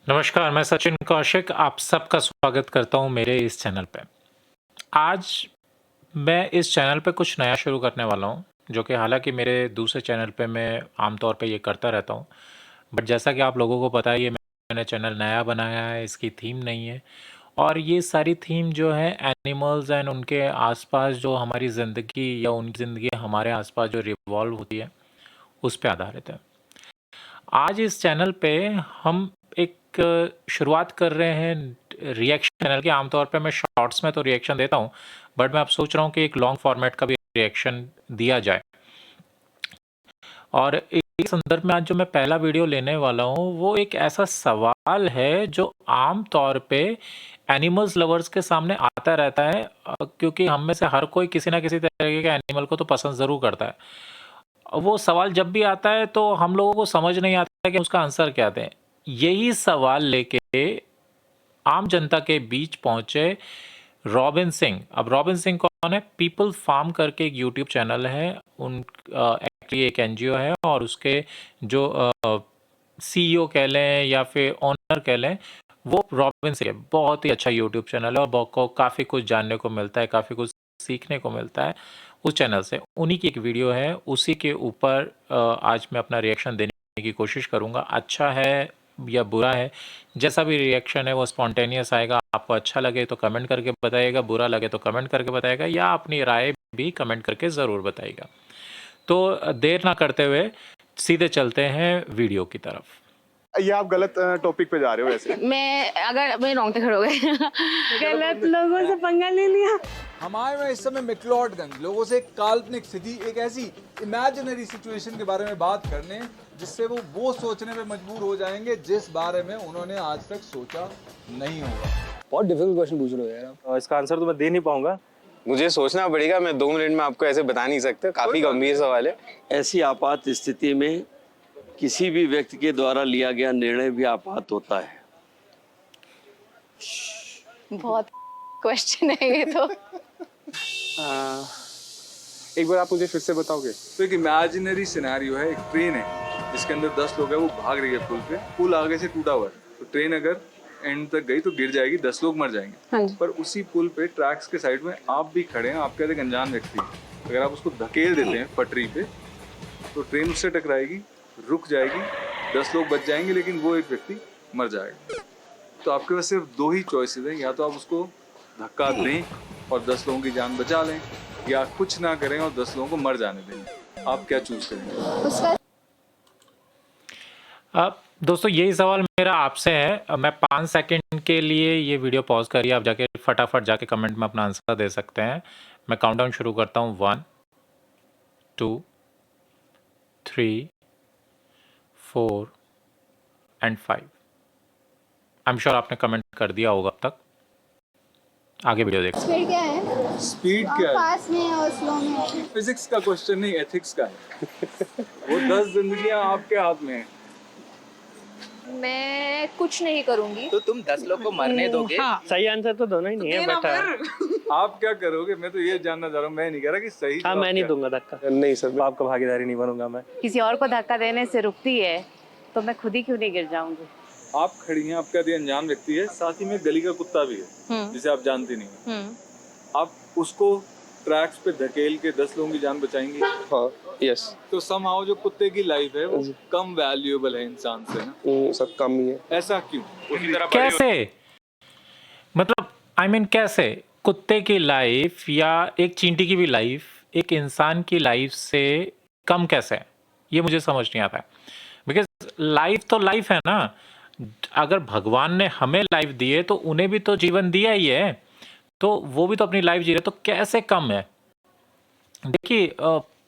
नमस्कार, मैं सचिन कौशिक आप सबका स्वागत करता हूँ मेरे इस चैनल पे। आज मैं इस चैनल पे कुछ नया शुरू करने वाला हूँ, जो कि हालाँकि मेरे दूसरे चैनल पे मैं आमतौर पे ये करता रहता हूँ। बट जैसा कि आप लोगों को पता ही है, मैंने चैनल नया बनाया है, इसकी थीम नहीं है और ये सारी थीम जो है एनिमल्स एंड उनके आस-पास जो हमारी ज़िंदगी या उनकी ज़िंदगी हमारे आस-पास जो रिवॉल्व होती है, उस पे आधारित है। आज इस चैनल पे हम एक शुरुआत कर रहे हैं रिएक्शन चैनल की। आमतौर पे मैं शॉर्ट्स में तो रिएक्शन देता हूँ, बट मैं अब सोच रहा हूँ कि एक लॉन्ग फॉर्मेट का भी रिएक्शन दिया जाए। और इस संदर्भ में आज जो मैं पहला वीडियो लेने वाला हूँ, वो एक ऐसा सवाल है जो आम तौर पे एनिमल्स लवर्स के सामने आता रहता है, क्योंकि हम में से हर कोई किसी ना किसी तरीके के एनिमल को तो पसंद ज़रूर करता है। वो सवाल जब भी आता है तो हम लोगों को समझ नहीं आता कि उसका आंसर क्या दें। यही सवाल लेके आम जनता के बीच पहुंचे रॉबिन सिंह। अब रॉबिन सिंह कौन है? पीपल फार्म करके एक यूट्यूब चैनल है, उन एक्चुअली एक एनजीओ है और उसके जो सीईओ कह लें या फिर ओनर कह लें, वो रॉबिन सिंह है। बहुत ही अच्छा यूट्यूब चैनल है और को काफ़ी कुछ जानने को मिलता है, काफ़ी कुछ सीखने को मिलता है उस चैनल से। उन्हीं की एक वीडियो है, उसी के ऊपर आज मैं अपना रिएक्शन देने की कोशिश करूँगा। अच्छा है या बुरा है, जैसा भी रिएक्शन है वो स्पॉन्टेनियस आएगा। आपको अच्छा लगे तो कमेंट करके बताइएगा, बुरा लगे तो कमेंट करके बताइएगा या अपनी राय भी कमेंट करके ज़रूर बताइएगा। तो देर ना करते हुए सीधे चलते हैं वीडियो की तरफ। ये आप गलत टॉपिक पे जा रहे हो वैसे। मैं रोंगटे खड़े हो गए। गलत लोगों से पंगा ले लिया। हम आए हुए इस समय मैक्लोडगंज लोगों से एक काल्पनिक स्थिति, एक ऐसी इमेजिनरी सिचुएशन के बारे में बात करने जिससे वो सोचने पे मजबूर हो जाएंगे जिस बारे में उन्होंने आज तक सोचा नहीं होगा। बहुत डिफिकल्ट क्वेश्चन पूछ रहे हो यार आप। इसका आंसर तो मैं दे नहीं पाऊंगा। मुझे सोचना पड़ेगा, मैं 2 मिनट में आपको ऐसे बता नहीं सकता। काफी गंभीर सवाल है। ऐसी आपात स्थिति में किसी भी व्यक्ति के द्वारा लिया गया निर्णय भी आपात होता है। बहुत क्वेश्चन है ये तो। एक बार आप मुझे फिर से बताओगे? तो एक इमेजिनरी सिनेरियो है, एक ट्रेन है जिसके अंदर 10 लोग हैं, वो भाग रही है पुल पे। पुल आगे से टूटा हुआ है, तो ट्रेन अगर एंड तक गई तो गिर जाएगी, 10 लोग मर जाएंगे। हाँ जी। पर उसी पुल पे ट्रैक्स के साइड में आप भी खड़े हैं, आपके एक अनजान व्यक्ति, अगर आप उसको धकेल देते हैं पटरी पे तो ट्रेन उससे टकराएगी, रुक जाएगी, 10 लोग बच जाएंगे लेकिन वो एक व्यक्ति मर जाएगा। तो आपके पास सिर्फ 2 ही चॉइसेस हैं, या तो आप उसको धक्का दें और 10 लोगों की जान बचा लें, या कुछ ना करें और 10 लोगों को मर जाने दें। आप क्या चूज करेंगे? अब दोस्तों यही सवाल मेरा आपसे है। मैं 5 सेकंड के लिए ये वीडियो पॉज करिए, आप जाके फटाफट जाके कमेंट में अपना आंसर दे सकते हैं। मैं काउंटडाउन शुरू करता हूँ। 1 2 3 4 एंड 5। आई एम श्योर आपने कमेंट कर दिया होगा अब तक। आगे वीडियो देखो। स्पीड क्या है? स्पीड क्या है? फास्ट में और स्लो में? फिजिक्स का क्वेश्चन नहीं, एथिक्स का है। वो 10 जिंदगियां आपके हाथ में है। मैं कुछ नहीं करूंगी। तो तुम 10 लोग को मरने दोगे? हाँ। सही आंसर तो दोनों ही नहीं है, बट आप क्या करोगे? मैं तो ये जानना चाह रहा हूँ। मैं नहीं कह रहा कि सही हाँ, जवाब मैं नहीं क्या है। दूंगा धक्का। नहीं सर, तो आपका भागीदारी नहीं बनूंगा मैं। किसी और को धक्का देने से रुकती है तो मैं खुद ही क्यों नहीं गिर जाऊंगी। आप खड़ी हैं, आपका ये अनजान व्यक्ति है, साथ ही में गली का कुत्ता भी है जिसे आप जानती नहीं। आप उसको ट्रैक्स पे धकेल के 10 लोगों की जान बचाएंगी। हाँ, यस तो समहाउ जो कुत्ते की लाइफ है वो कम वैल्यूएबल है इंसान से ना। सब कम ही है। ऐसा क्यों? कैसे? मतलब आई मीन कैसे कुत्ते की लाइफ या एक चींटी की भी लाइफ एक इंसान की लाइफ से कम कैसे है? ये मुझे समझ नहीं आता है। बिकॉज लाइफ तो लाइफ है ना। अगर भगवान ने हमें लाइफ दी है तो उन्हें भी तो जीवन दिया ही है, तो वो भी तो अपनी लाइफ जी रहे, तो कैसे कम है? देखिए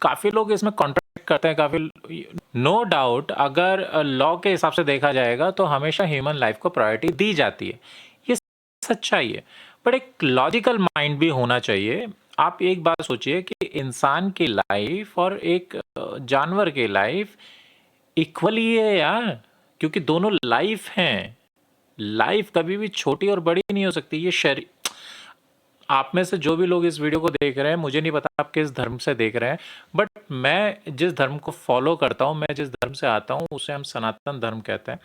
काफ़ी लोग इसमें कॉन्ट्रैक्ट करते हैं, काफ़ी नो डाउट। अगर लॉ के हिसाब से देखा जाएगा तो हमेशा ह्यूमन लाइफ को प्रायोरिटी दी जाती है, ये सच्चाई है। बट एक लॉजिकल माइंड भी होना चाहिए। आप एक बात सोचिए कि इंसान की लाइफ और एक जानवर की लाइफ इक्वली है यार, क्योंकि दोनों लाइफ हैं। लाइफ कभी भी छोटी और बड़ी नहीं हो सकती। ये आप में से जो भी लोग इस वीडियो को देख रहे हैं, मुझे नहीं पता आप किस धर्म से देख रहे हैं, बट मैं जिस धर्म को फॉलो करता हूँ, मैं जिस धर्म से आता हूँ, उसे हम सनातन धर्म कहते हैं।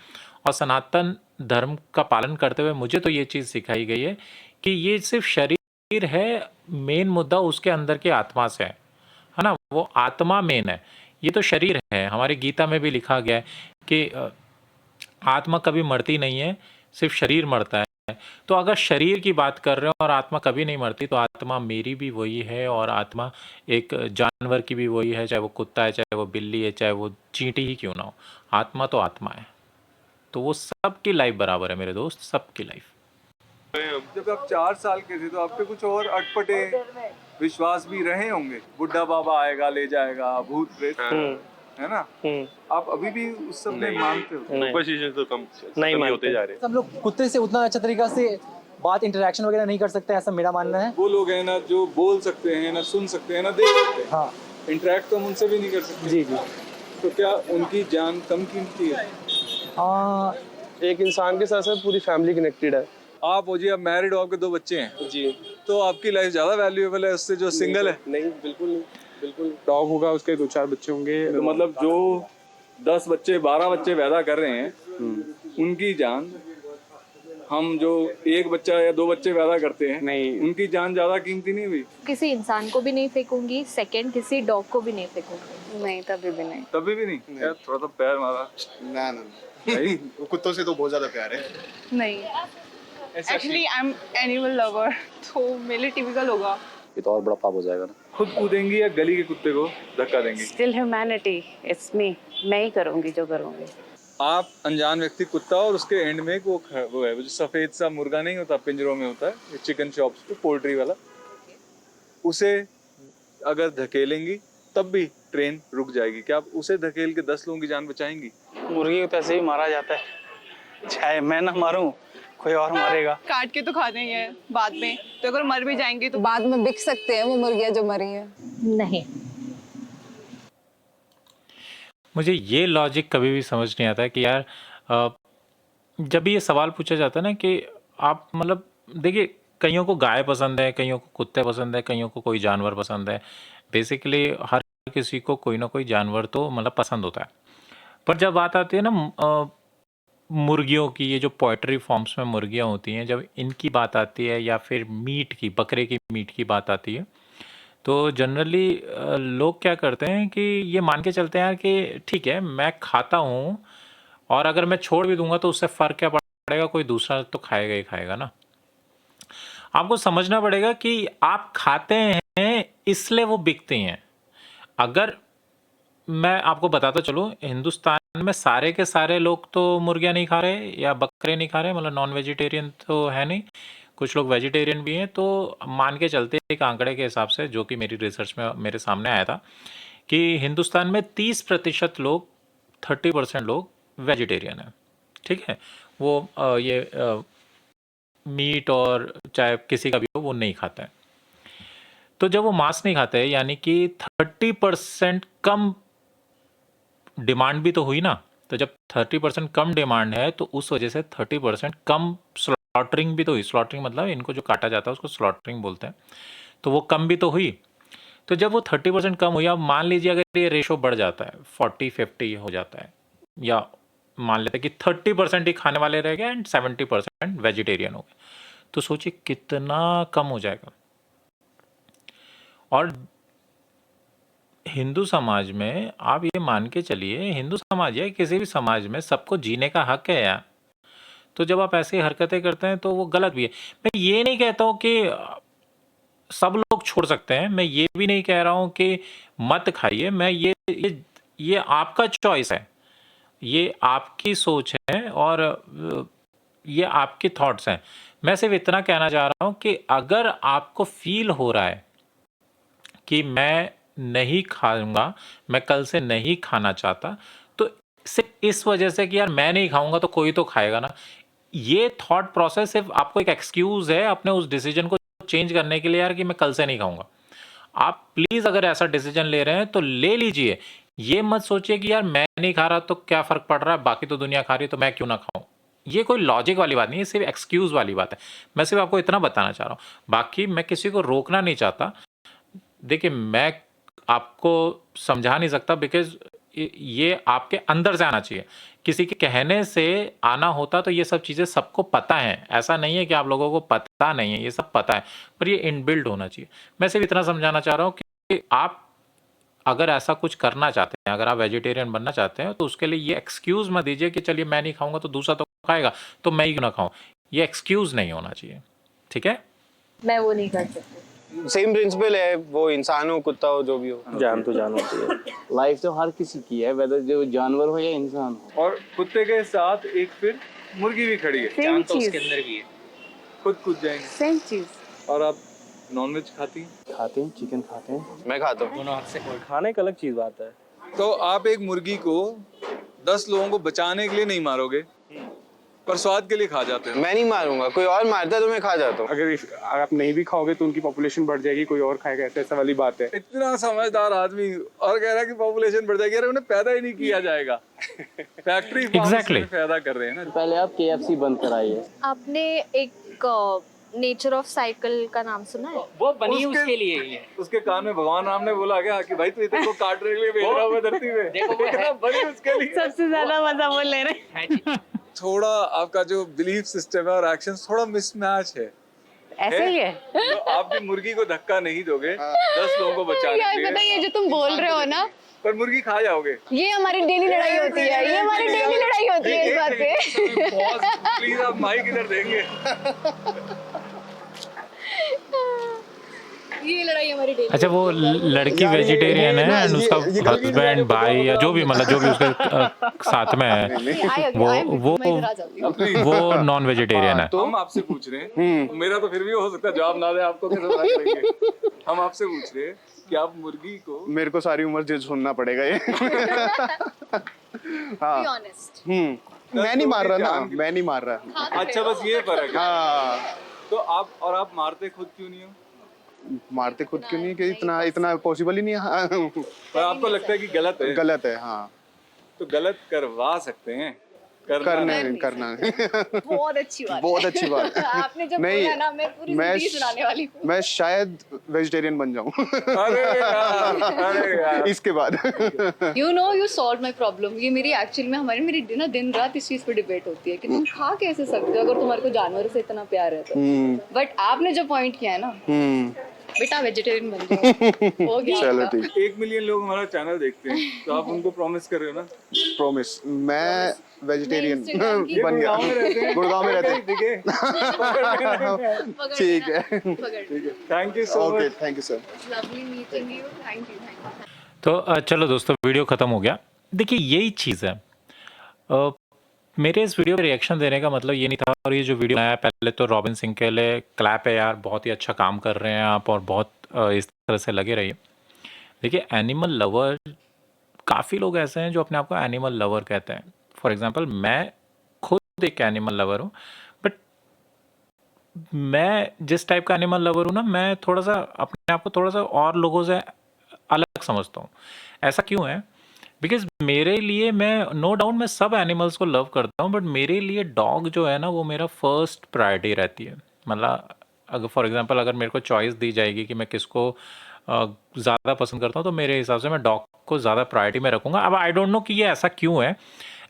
और सनातन धर्म का पालन करते हुए मुझे तो ये चीज़ सिखाई गई है कि ये सिर्फ शरीर है, मेन मुद्दा उसके अंदर की आत्मा से है ना? वो आत्मा मेन है, ये तो शरीर है। हमारी गीता में भी लिखा गया है कि आत्मा कभी मरती नहीं है, सिर्फ शरीर मरता है। तो अगर शरीर की बात कर रहे हो और आत्मा कभी नहीं मरती, तो आत्मा मेरी भी वही है और आत्मा एक जानवर की भी वही है, चाहे वो कुत्ता है, चाहे वो बिल्ली है, चाहे वो चींटी ही क्यों ना हो। आत्मा तो आत्मा है, तो वो सबकी लाइफ बराबर है मेरे दोस्त, सबकी लाइफ। जब आप 4 साल के थे तो आप पे कुछ और अटपटे विश्वास भी रहे होंगे, बुड्ढा बाबा आएगा ले जाएगा, भूत प्रेत, है ना? आप अभी भी उस सब में मानते हो? नहीं तो कम नहीं होते मानते। जा रहे हैं। हम लोग कुत्ते से उतना अच्छा तरीका से बात इंटरेक्शन वगैरह नहीं कर सकते, ऐसा मेरा मानना है। वो लोग हैं ना जो बोल सकते हैं, ना सुन सकते हैं, ना देख सकते हैं। हाँ इंटरेक्ट तो हम उनसे भी नहीं कर सकते। जी जी। तो क्या उनकी जान कम कीमती है? एक इंसान के साथ साथ पूरी फैमिली कनेक्टेड है। आप हो जी, आप मैरिड हो, आपके 2 बच्चे हैं, जी तो आपकी लाइफ ज्यादा वैल्यूएबल है उससे जो सिंगल है? नहीं, बिल्कुल नहीं, बिल्कुल। डॉग होगा, उसके 2-4 बच्चे होंगे। तो मतलब जो 10 बच्चे 12 बच्चे पैदा कर रहे हैं, उनकी जान, हम जो 1 बच्चा या 2 बच्चे पैदा करते हैं, नहीं। उनकी जान ज्यादा कीमती नहीं हुई? किसी इंसान को भी नहीं फेंकूंगी, सेकंड किसी डॉग को भी नहीं फेंकूंगी। नहीं, तभी भी नहीं। तभी भी नहीं? यार थोड़ा सा पैर मारा ना नहीं, वो कुत्तों से तो बहुत ज्यादा प्यार है। नहीं, actually I am animal lover, तो मेरे लिए टिपिकल होगा। ये तो और बड़ा पाप हो जाएगा ना। खुद कूदेंगी या गली के कुत्ते को धक्का देंगी? Still humanity, it's me. मैं ही करूँगी जो करूँगी। आप अनजान व्यक्ति कुत्ता और उसके एंड में एक वो है, वो जो सफेद सा मुर्गा नहीं होता, पिंजरों में होता है, चिकन शॉप्स पे, पोल्ट्री वाला, उसे अगर धकेलेंगी तब भी ट्रेन रुक जाएगी। क्या आप उसे धकेल के 10 लोगों की जान बचाएंगी? मुर्गी को तो ऐसे ही मारा जाता है, चाहे मैं ना मारूं, कोई और मारेगा। काट के तो खाते ही हैं बाद में, तो अगर मर भी जाएंगे तो बाद में बिक सकते हैं वो मुर्गियाँ जो मरी हैं। नहीं। मुझे ये लॉजिक कभी भी समझ नहीं आता है कि यार जब भी ये सवाल पूछा जाता है ना कि आप मतलब देखिए, कईयों को गाय पसंद है, कईयों को कुत्ते पसंद है, कईयों को कोई जानवर पसंद है। बेसिकली हर किसी को कोई ना कोई जानवर तो मतलब पसंद होता है। पर जब बात आती है ना मुर्गियों की, ये जो पोल्ट्री फार्म्स में मुर्गियाँ होती हैं, जब इनकी बात आती है या फिर मीट की, बकरे की मीट की बात आती है, तो जनरली लोग क्या करते हैं कि ये मान के चलते हैं यार कि ठीक है मैं खाता हूँ और अगर मैं छोड़ भी दूंगा तो उससे फ़र्क क्या पड़ेगा, कोई दूसरा तो खाएगा ही खाएगा ना। आपको समझना पड़ेगा कि आप खाते हैं इसलिए वो बिकती हैं। अगर मैं आपको बताता चलूँ, हिंदुस्तान में सारे के सारे लोग तो मुर्गियाँ नहीं खा रहे या बकरे नहीं खा रहे, मतलब नॉन वेजिटेरियन तो है नहीं, कुछ लोग वेजिटेरियन भी हैं। तो मान के चलते एक आंकड़े के हिसाब से, जो कि मेरी रिसर्च में मेरे सामने आया था, कि हिंदुस्तान में 30% लोग, 30% लोग वेजिटेरियन हैं। ठीक है, वो ये मीट और चाहे किसी का भी हो वो नहीं खाता है। तो जब वो मांस नहीं खाते हैं, यानी कि 30% कम डिमांड भी तो हुई ना। तो जब 30% कम डिमांड है तो उस वजह से 30% कम स्लॉटरिंग भी तो हुई। स्लॉटरिंग मतलब इनको जो काटा जाता है उसको स्लॉटरिंग बोलते हैं। तो वो कम भी तो हुई। तो जब वो 30% कम हुई, अब मान लीजिए अगर ये रेशो बढ़ जाता है, 40-50 हो जाता है, या मान लेते हैं कि 30% ही खाने वाले रह गए एंड 70% वेजिटेरियन हो गए, तो सोचिए कितना कम हो जाएगा। और हिंदू समाज में आप ये मान के चलिए, हिंदू समाज या किसी भी समाज में सबको जीने का हक है यार। तो जब आप ऐसी हरकतें करते हैं तो वो गलत भी है। मैं ये नहीं कहता हूँ कि सब लोग छोड़ सकते हैं, मैं ये भी नहीं कह रहा हूँ कि मत खाइए। मैं ये आपका चॉइस है, ये आपकी सोच है और ये आपके थॉट्स हैं। मैं सिर्फ इतना कहना चाह रहा हूँ कि अगर आपको फील हो रहा है कि मैं नहीं खाऊंगा, मैं कल से नहीं खाना चाहता, तो सिर्फ इस वजह से कि यार मैं नहीं खाऊंगा तो कोई तो खाएगा ना, ये थॉट प्रोसेस सिर्फ आपको एक एक्सक्यूज है अपने उस डिसीजन को चेंज करने के लिए यार कि मैं कल से नहीं खाऊंगा। आप प्लीज अगर ऐसा डिसीजन ले रहे हैं तो ले लीजिए। ये मत सोचिए कि यार मैं नहीं खा रहा तो क्या फर्क पड़ रहा है, बाकी तो दुनिया खा रही है तो मैं क्यों ना खाऊं। ये कोई लॉजिक वाली बात नहीं है, सिर्फ एक्सक्यूज़ वाली बात है। मैं सिर्फ आपको इतना बताना चाह रहा हूँ, बाकी मैं किसी को रोकना नहीं चाहता। देखिए, मैं आपको समझा नहीं सकता बिकॉज़ ये आपके अंदर से आना चाहिए। किसी के कहने से आना होता तो ये सब चीज़ें सबको पता हैं। ऐसा नहीं है कि आप लोगों को पता नहीं है, ये सब पता है, पर ये इनबिल्ट होना चाहिए। मैं सिर्फ इतना समझाना चाह रहा हूँ कि आप अगर ऐसा कुछ करना चाहते हैं, अगर आप वेजिटेरियन बनना चाहते हैं, तो उसके लिए ये एक्सक्यूज़ मत दीजिए कि चलिए मैं नहीं खाऊँगा तो दूसरा तो खाएगा, तो मैं ही क्यों ना खाऊँ। ये एक्सक्यूज़ नहीं होना चाहिए, ठीक है? मैं वो नहीं कर सकती। सेम प्रिंसिपल है, वो इंसान हो, कुत्ता हो, जो भी हो। जान तो जान होती है, लाइफ तो हर किसी की है, वेदर जो जानवर हो या इंसान हो। और कुत्ते के साथ एक फिर मुर्गी भी खड़ी है, सेम चीज, खुद कूद जाएंगे। सेम चीज। और आप नॉनवेज खाती हैं? खाते हैं, चिकन खाते हैं। मैं खाता हूँ। खाने एक अलग चीज बात है। तो आप एक मुर्गी को 10 लोगों को बचाने के लिए नहीं मारोगे, पर स्वाद के लिए खा जाते हो। मैं नहीं मारूंगा, कोई और मारता है तो मैं खा जाता हूँ। अगर आप नहीं भी खाओगे तो उनकी पॉपुलेशन बढ़ जाएगी, कोई और खाएगा, ऐसा वाली बात है। इतना समझदार आदमी और कह रहा है कि पॉपुलेशन बढ़ जाएगी। अरे उन्हें पैदा ही नहीं किया जाएगा। Factory Exactly. पैदा कर रहे हैं ना। पहले आप KFC बंद कराइए। आपने एक नेचर ऑफ साइकिल का नाम सुना है? वो बनी उसके लिए ही है। उसके कान में भगवान राम ने बोला क्या कि भाई तू इतने को काटने के लिए भेज रहा है धरती में, इतना बनी उसके लिए। सबसे ज्यादा मजा वो ले रहे हैं। थोड़ा आपका जो बिलीफ सिस्टम है और एक्शन थोड़ा मिसमैच है। ऐसे ही है। तो आप भी मुर्गी को धक्का नहीं दोगे 10 लोगों को बचाने यार के पता लिए, है, ये जो तुम बोल रहे हो ना, पर मुर्गी खा जाओगे। ये हमारी डेली लड़ाई होती है, ये हमारी डेली लड़ाई होती है इस बात पे। प्लीज आप माइक इधर देंगे। ये लड़ाई हमारी डेली। अच्छा, वो लड़की वेजिटेरियन है एंड उसका हस्बैंड, भाई या जो भी मतलब जो भी उसके साथ में है, वो नॉन वेजिटेरियन है। तो हम आपसे पूछ रहे हैं, मेरा तो फिर भी हो सकता है जवाब ना दे, आपको कैसे पता करेंगे? हम आपसे पूछ रहे हैं कि आप मुर्गी को, मेरे को सारी उम्र जेल सुनना पड़ेगा ये। हाँ। मैं नहीं मार रहा ना, मैं नहीं मार रहा। अच्छा बस ये फर्क है। हाँ, तो आप मारते खुद क्यों नहीं हो? मारते खुद क्यों नहीं, कि इतना पॉसिबल ही नहीं है। हाँ। पर आपको लगता है कि गलत है? गलत है, हाँ। तो गलत करवा सकते हैं, करना बहुत अच्छी बात है। बहुत अच्छी बात है। आपने जब नहीं, बोला ना, मैं पूरी जिंदगी सुनाने वाली हूँ। मैं शायद वेजिटेरियन बन जाऊं। अरे यार। इसके बाद यू सॉल्व माई प्रॉब्लम। ये मेरी ना दिन रात इस चीज पे डिबेट होती है कि तुम खा कैसे सकते हो अगर तुम्हारे को जानवरों से इतना प्यार है तो। बट आपने जो पॉइंट किया है ना, बेटा वेजिटेरियन बन जाओ, हो गया। चलो ठीक। 1 मिलियन लोग हमारा चैनल देखते हैं, तो आप उनको प्रॉमिस कर रहे हो ना? प्रॉमिस, मैं वेजिटेरियन नहीं, बन गया। गुड़गांव में रहते हैं। ठीक है, thank you so okay, much. Thank you sir. Lovely meeting you, thank you. तो चलो दोस्तों, वीडियो ख़त्म हो गया। देखिए, यही चीज़ है। मेरे इस वीडियो पे रिएक्शन देने का मतलब ये नहीं था। और ये जो वीडियो आया, पहले तो रॉबिन सिंह के लिए क्लैप है यार, बहुत ही अच्छा काम कर रहे हैं आप और बहुत इस तरह से लगे रहिए। देखिए, एनिमल लवर, काफ़ी लोग ऐसे हैं जो अपने आप को एनिमल लवर कहते हैं। फॉर एग्जांपल, मैं खुद एक एनिमल लवर हूँ, बट मैं जिस टाइप का एनिमल लवर हूँ ना, मैं थोड़ा सा अपने आप को थोड़ा सा और लोगों से अलग समझता हूँ। ऐसा क्यों है? बिकॉज़ मेरे लिए, मैं नो डाउट मैं सब एनिमल्स को लव करता हूँ, बट मेरे लिए डॉग जो है ना, वो मेरा फर्स्ट प्रायोरिटी रहती है। मतलब अगर फॉर एग्जांपल अगर मेरे को चॉइस दी जाएगी कि मैं किसको ज़्यादा पसंद करता हूँ, तो मेरे हिसाब से मैं डॉग को ज़्यादा प्रायोरिटी में रखूँगा। अब आई डोंट नो कि ये ऐसा क्यों है।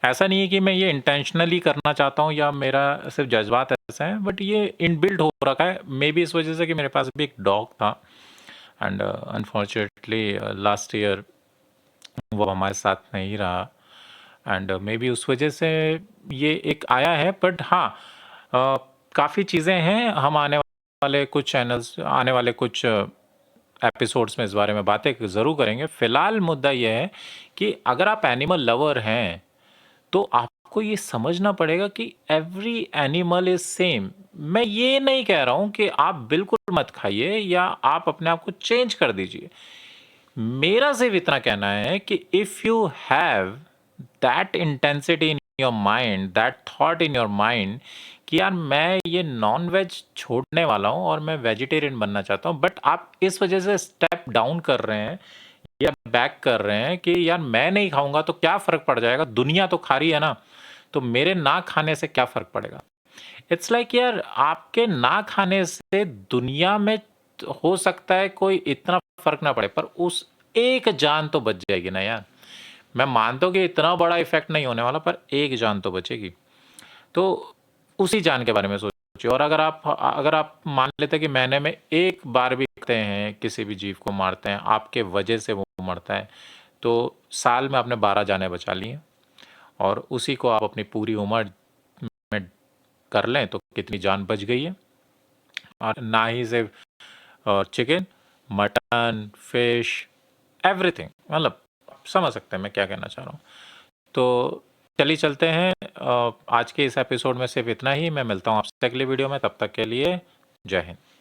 ऐसा नहीं है कि मैं ये इंटेंशनली करना चाहता हूँ या मेरा सिर्फ जज्बात ऐसा है, बट ये इनबिल्ट हो रखा है। मे बी इस वजह से कि मेरे पास भी एक डॉग था एंड अनफॉर्चुनेटली लास्ट ईयर वो हमारे साथ नहीं रहा एंड मे बी उस वजह से ये एक आया है। बट हाँ, काफ़ी चीज़ें हैं। हम आने वाले कुछ एपिसोड्स में इस बारे में बातें ज़रूर करेंगे। फ़िलहाल मुद्दा ये है कि अगर आप एनिमल लवर हैं तो आपको ये समझना पड़ेगा कि एवरी एनिमल इज़ सेम। मैं ये नहीं कह रहा हूँ कि आप बिल्कुल मत खाइए या आप अपने आप को चेंज कर दीजिए। मेरा सिर्फ इतना कहना है कि if you have that intensity in your mind, that thought in your mind कि यार मैं ये नॉन वेज छोड़ने वाला हूँ और मैं वेजिटेरियन बनना चाहता हूँ, बट आप इस वजह से स्टेप डाउन कर रहे हैं या बैक कर रहे हैं कि यार मैं नहीं खाऊंगा तो क्या फ़र्क पड़ जाएगा, दुनिया तो खा रही है ना। तो मेरे ना खाने से क्या फ़र्क पड़ेगा? इट्स लाइक यार आपके ना खाने से दुनिया में हो सकता है कोई इतना फ़र्क ना पड़े, पर उस एक जान तो बच जाएगी ना यार। मैं मानता हूँ कि इतना बड़ा इफ़ेक्ट नहीं होने वाला, पर एक जान तो बचेगी। तो उसी जान के बारे में सोचिए। और अगर आप मान लेते हैं कि महीने में एक बार भी देखते हैं, किसी भी जीव को मारते हैं, आपके वजह से वो मरता है, तो साल में आपने 12 जानें बचा ली हैं, और उसी को आप अपनी पूरी उम्र में कर लें तो कितनी जान बच गई है। और ना ही सिर्फ चिकन, मटन, फिश, एवरीथिंग, मतलब समझ सकते हैं मैं क्या कहना चाह रहा हूँ। तो चलिए चलते हैं। आज के इस एपिसोड में सिर्फ इतना ही। मैं मिलता हूँ आपसे अगले वीडियो में, तब तक के लिए जय हिंद।